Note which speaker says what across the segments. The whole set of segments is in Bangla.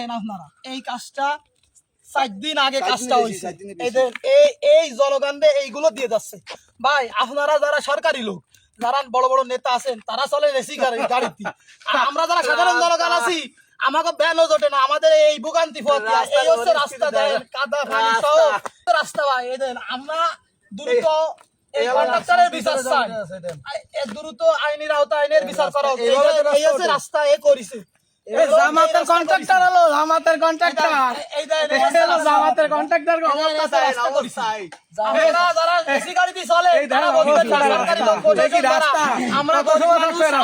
Speaker 1: দেখেন আপনারা এই কাজটা 4 দিন আগে কাজটা হইছে এই জনগণে এইগুলো দিয়ে যাচ্ছে ভাই আপনারা যারা সরকারি লোক যারা বড় বড় নেতা আছেন তারা চলে রেসি গাড়িতে আর আমরা যারা সাধারণ জনগণ আছি আমাকে ব্যানও জোটে না আমাদের এই ভোগান্তি ফতে এই হচ্ছে রাস্তা দেন কাদা পানি সহ রাস্তা ভাই এদের আমরা দ্রুত এই কন্ট্রাক্টরের বিচার চাই দ্রুত আইনের আওতায় আইনের বিচার করা হোক এই হচ্ছে রাস্তা এ করিছে
Speaker 2: জামাতের কন্ট্রাক্টর হলো জামাতের কন্ট্রাক্টর
Speaker 1: এই দেন
Speaker 2: জামাতের কন্ট্রাক্টর
Speaker 1: আমরা যারা এসি গাড়িতে চলে তারা বলতে সরকারি লোক রাস্তা আমরা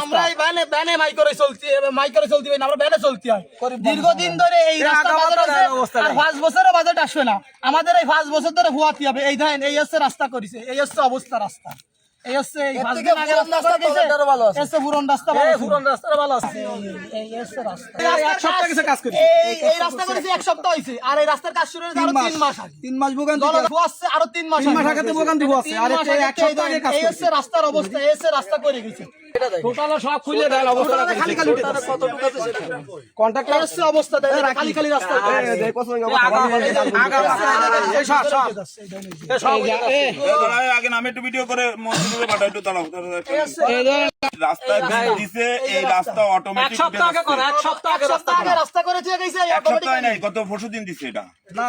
Speaker 1: আমরা এই ব্যানে মাই করে চলতে হয় না আমরা ব্যানে চলতে হয় দীর্ঘদিন ধরে এই রাস্তা বাজার আছে আর 5 বছরের বাজেট আসবে না আমাদের এই 5 বছর ধরে হুয়াতে হবে এই দেখেন এই হচ্ছে রাস্তা করেছে এই হচ্ছে অবস্থা রাস্তা এই হচ্ছে এই 5 দিন আগে রাস্তা করেছে এসে পুরন রাস্তা ভালো আছে এই হচ্ছে রাস্তা
Speaker 2: এক সপ্তাহ কিছু কাজ করি
Speaker 1: এই রাস্তা করেছে এক সপ্তাহ হইছে আর এই রাস্তার কাজ শুরু হয়েছে আরো 3 মাস আগে
Speaker 2: 3 মাস ভোগান্তি
Speaker 1: আছে আরো 3 মাস
Speaker 2: আগে ভোগান্তি আছে আর এক সপ্তাহ আগে কাজ
Speaker 1: এই হচ্ছে রাস্তার অবস্থা এই হচ্ছে রাস্তা করে গেছে
Speaker 2: টোটাল সব খুলে দেন অবস্থা
Speaker 1: খালি খালি কতটুকু আছে সেটা
Speaker 2: কন্ট্রাক্টর
Speaker 1: হচ্ছে অবস্থা দেখেন খালি খালি রাস্তা
Speaker 3: আগে নামে একটু ভিডিও করে মন্ত্রীকে পাঠাই একটু দাঁড়াও রাস্তা দিছে এই রাস্তা অটোমেটিক
Speaker 1: এক সপ্তাহ আগে রাস্তা করেছে গেছে
Speaker 3: এক সপ্তাহ নাই গত 4 দিন দিছে এটা
Speaker 2: না